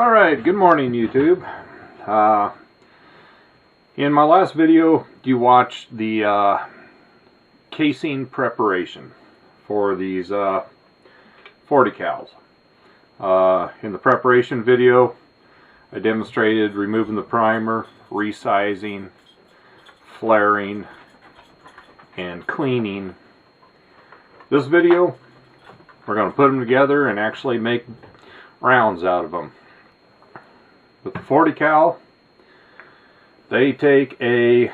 Alright, good morning YouTube. In my last video you watched the casing preparation for these 40 cals. In the preparation video I demonstrated removing the primer, resizing, flaring, and cleaning. This video we're going to put them together and actually make rounds out of them. With the 40 cal, they take a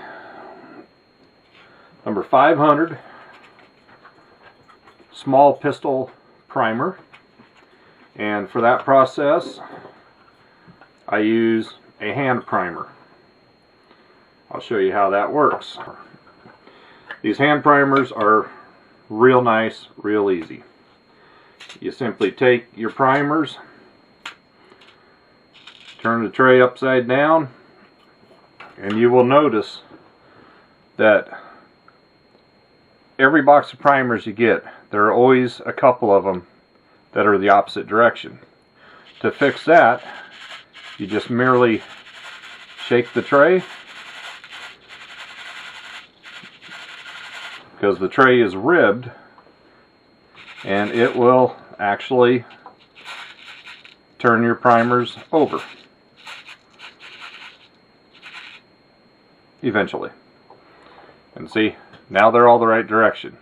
number 500 small pistol primer, and for that process I use a hand primer. I'll show you how that works. These hand primers are real nice, real easy. You simply take your primers, turn the tray upside down, and you will notice that every box of primers you get, there are always a couple of them that are the opposite direction. To fix that, you just merely shake the tray, because the tray is ribbed, and it will actually turn your primers over eventually. And see, now they're all the right direction.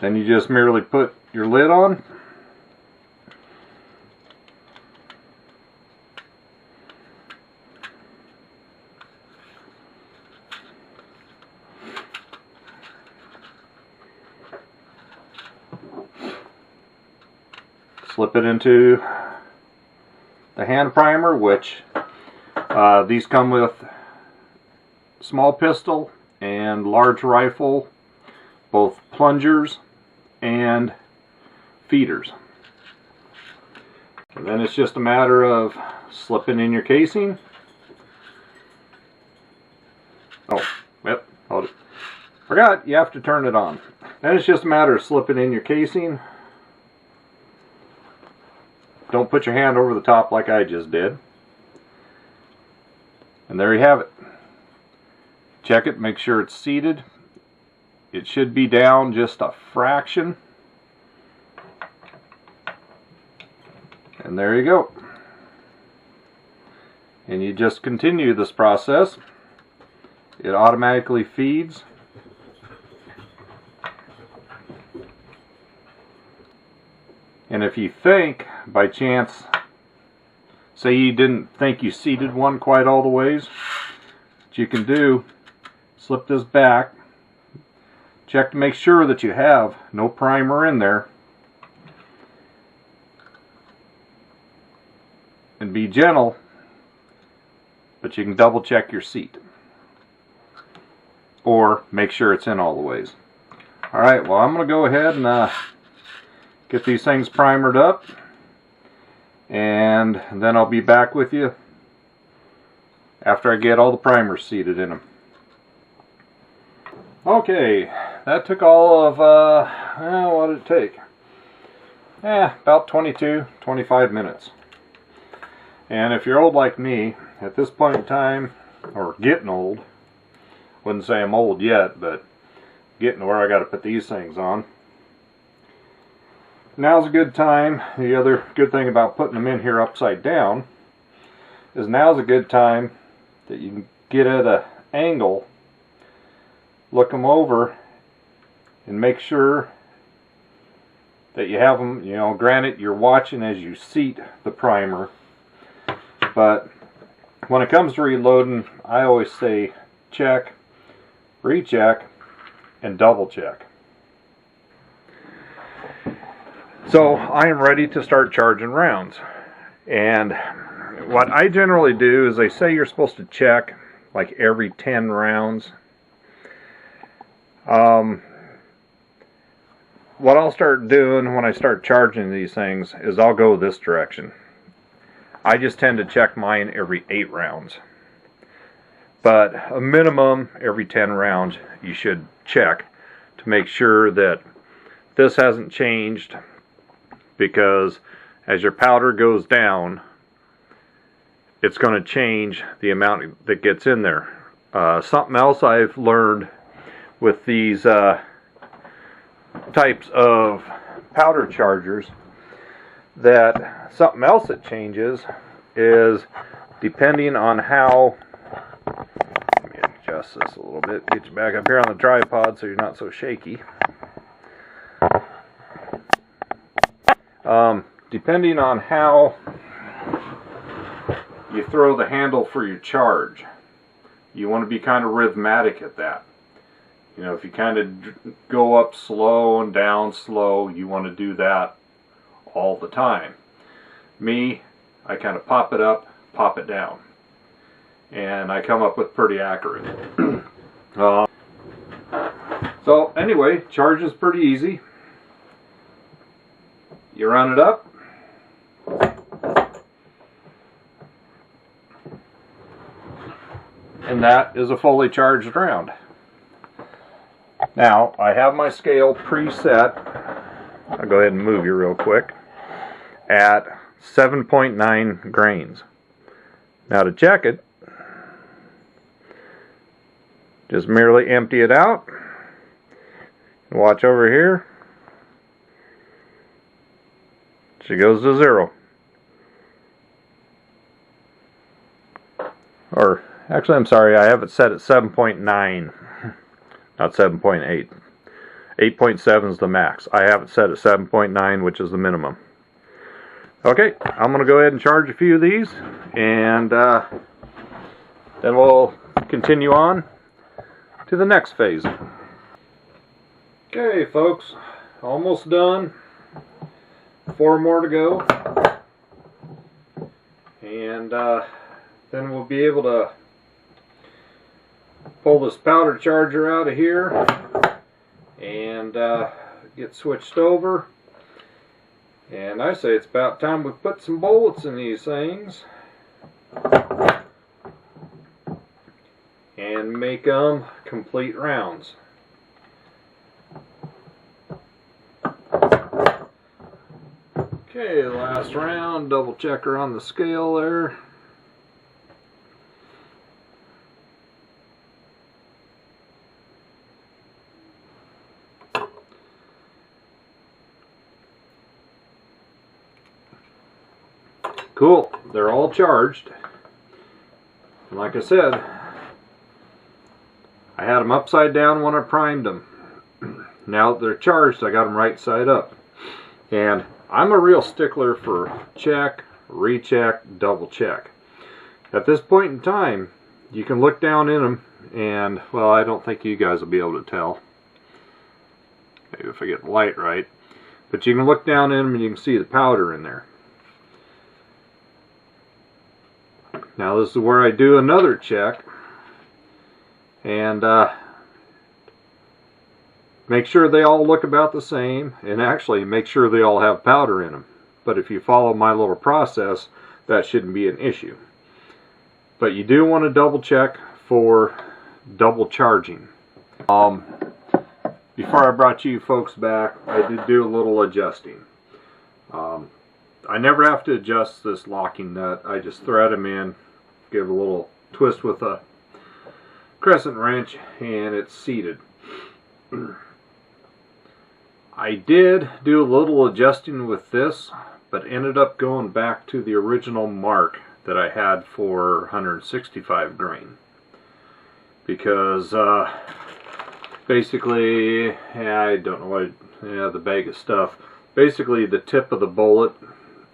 Then you just merely put your lid on, slip it into the hand primer, which these come with small pistol and large rifle, both plungers and feeders. And then it's just a matter of slipping in your casing. Oh, yep, hold it. Forgot, you have to turn it on. Then it's just a matter of slipping in your casing. Don't put your hand over the top like I just did. And there you have it. Check it, make sure it's seated. It should be down just a fraction. And there you go. And you just continue this process. It automatically feeds. And if you think, by chance, say you didn't think you seated one quite all the ways, what you can do, slip this back, check to make sure that you have no primer in there, and be gentle, but you can double check your seat, or make sure it's in all the ways. Alright, well I'm going to go ahead and get these things primered up, and then I'll be back with you after I get all the primers seated in them. Okay, that took all of, what did it take? About 25 minutes. And if you're old like me, at this point in time, or getting old, wouldn't say I'm old yet, but getting to where I got to put these things on. Now's a good time. The other good thing about putting them in here upside down is now's a good time that you can get at an angle, look them over, and make sure that you have them, granted you're watching as you seat the primer, but when it comes to reloading, I always say check, recheck, and double check. So I am ready to start charging rounds, and what I generally do is they say you're supposed to check like every 10 rounds. What I'll start doing when I start charging these things is I'll go this direction. I just tend to check mine every 8 rounds, but a minimum every 10 rounds you should check to make sure that this hasn't changed, because as your powder goes down, it's going to change the amount that gets in there. Something else I've learned with these types of powder chargers, that something else that changes is depending on how, let me adjust this a little bit, get you back up here on the tripod so you're not so shaky. Depending on how you throw the handle for your charge, you want to be kind of rhythmic at that. You know, if you kind of go up slow and down slow, you want to do that all the time. Me, I kind of pop it up, pop it down, and I come up with pretty accurate. So anyway, charge is pretty easy. You run it up, and that is a fully charged round. Now, I have my scale preset, I'll go ahead and move you real quick, at 7.9 grains. Now to check it, just merely empty it out, watch over here, she goes to 0. Or, actually I'm sorry, I have it set at 7.9. Not 7.8. 8.7 is the max. I have it set at 7.9, which is the minimum. Okay, I'm going to go ahead and charge a few of these, and then we'll continue on to the next phase. Okay, folks, almost done. 4 more to go. And then we'll be able to pull this powder charger out of here and get switched over. And I say it's about time we put some bullets in these things and make them complete rounds. Okay, last round, double checker on the scale there. Cool, they're all charged. And like I said, I had them upside down when I primed them. Now that they're charged, I got them right side up. And I'm a real stickler for check, recheck, double check. At this point in time, you can look down in them and, well, I don't think you guys will be able to tell. Maybe if I get the light right. But you can look down in them and you can see the powder in there. Now this is where I do another check and make sure they all look about the same, and actually make sure they all have powder in them. But if you follow my little process, that shouldn't be an issue. But you do want to double check for double charging. Before I brought you folks back, I did do a little adjusting. I never have to adjust this locking nut. I just thread them in, give a little twist with a crescent wrench, and it's seated. I did do a little adjusting with this, but ended up going back to the original mark that I had for 165 grain. Because basically, I don't know what, the bag of stuff. Basically, the tip of the bullet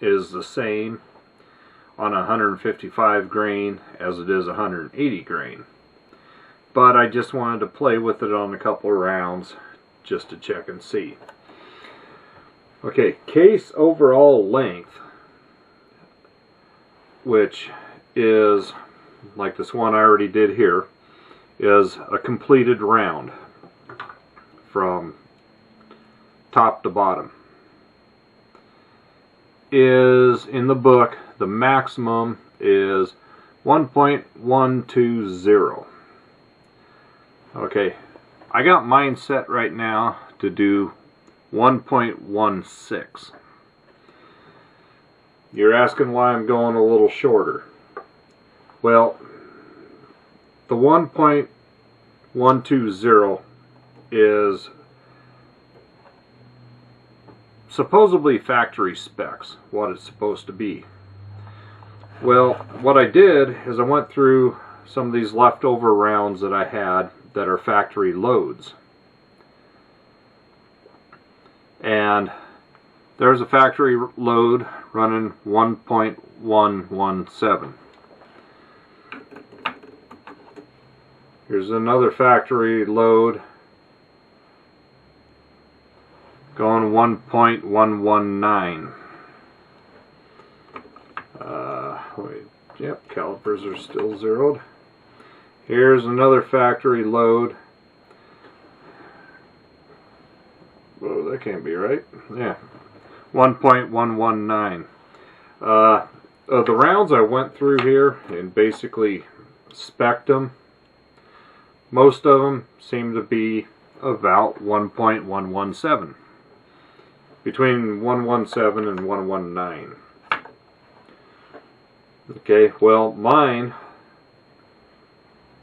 is the same on 155 grain as it is 180 grain. But I just wanted to play with it on a couple of rounds just to check and see. Okay, case overall length, which is, like this one I already did here, is a completed round from top to bottom. Is, in the book, the maximum is 1.120. Okay, I got mine set right now to do 1.16. you're asking why I'm going a little shorter. Well, the 1.120 is supposedly factory specs, what it's supposed to be. Well, what I did is I went through some of these leftover rounds that I had that are factory loads. And there's a factory load running 1.117. Here's another factory load going 1.119. Wait, yep, calipers are still zeroed. Here's another factory load. Whoa, that can't be right. Yeah, 1.119. The rounds I went through here and basically spec'd them. Most of them seem to be about 1.117. Between 117 and 119. Okay, well, mine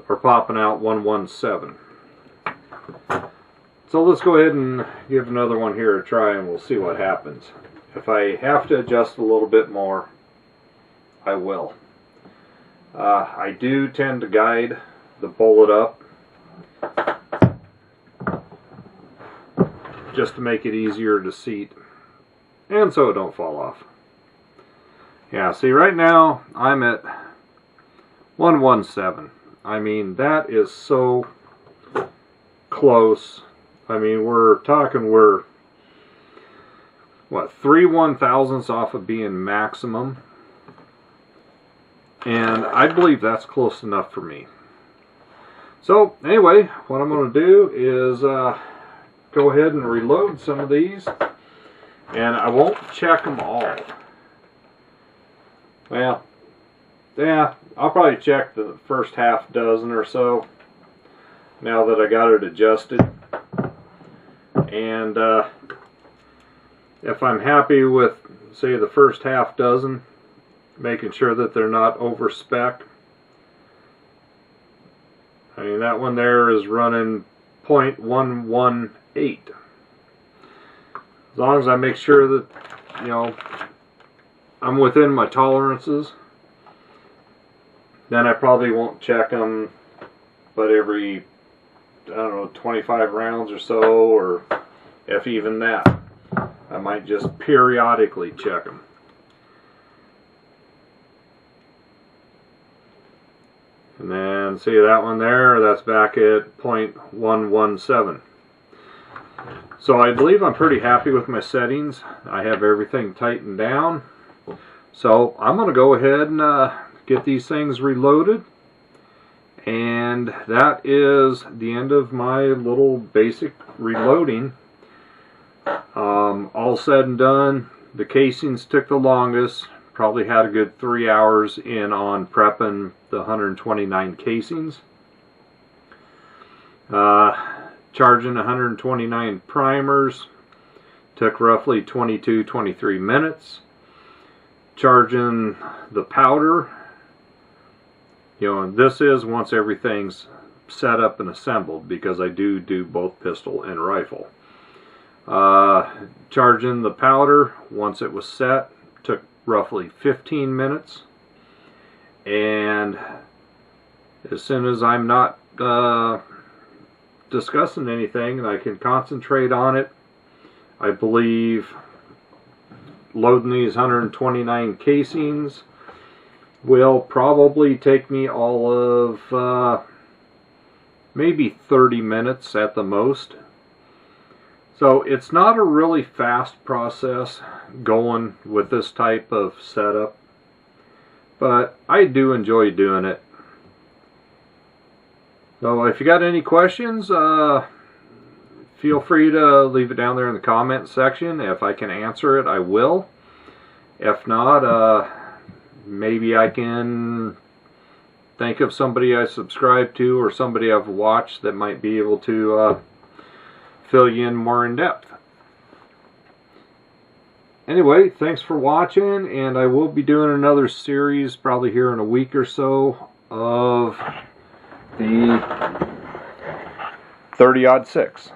are popping out 117. So let's go ahead and give another one here a try and we'll see what happens. If I have to adjust a little bit more, I will. I do tend to guide the bullet up just to make it easier to seat and so it don't fall off. Yeah, see, right now I'm at 117. I mean, that is so close. I mean, we're what, 3 1/1000ths off of being maximum, and I believe that's close enough for me. So anyway, what I'm going to do is go ahead and reload some of these, and I won't check them all. Well, yeah, I'll probably check the first half dozen or so now that I got it adjusted. And if I'm happy with, say, the first half dozen, making sure that they're not over spec. I mean, that one there is running 0.118. As long as I make sure that, you know, I'm within my tolerances, then I probably won't check them, but every, I don't know, 25 rounds or so, or if even that. I might just periodically check them. And then see that one there, that's back at 0.117. So I believe I'm pretty happy with my settings. I have everything tightened down. So I'm going to go ahead and get these things reloaded. And that is the end of my little basic reloading. All said and done, the casings took the longest. Probably had a good 3 hours in on prepping the 129 casings. Charging 129 primers took roughly 22-23 minutes. Charging the powder, you know, and this is once everything's set up and assembled, because I do both pistol and rifle. Charging the powder once it was set took roughly 15 minutes, and as soon as I'm not discussing anything and I can concentrate on it, I believe loading these 129 casings will probably take me all of maybe 30 minutes at the most. So it's not a really fast process going with this type of setup, but I do enjoy doing it. So if you got any questions, feel free to leave it down there in the comment section. If I can answer it, I will. If not, maybe I can think of somebody I subscribe to or somebody I've watched that might be able to fill you in more in depth. anyway, thanks for watching, and I will be doing another series probably here in a week or so of the 30-06.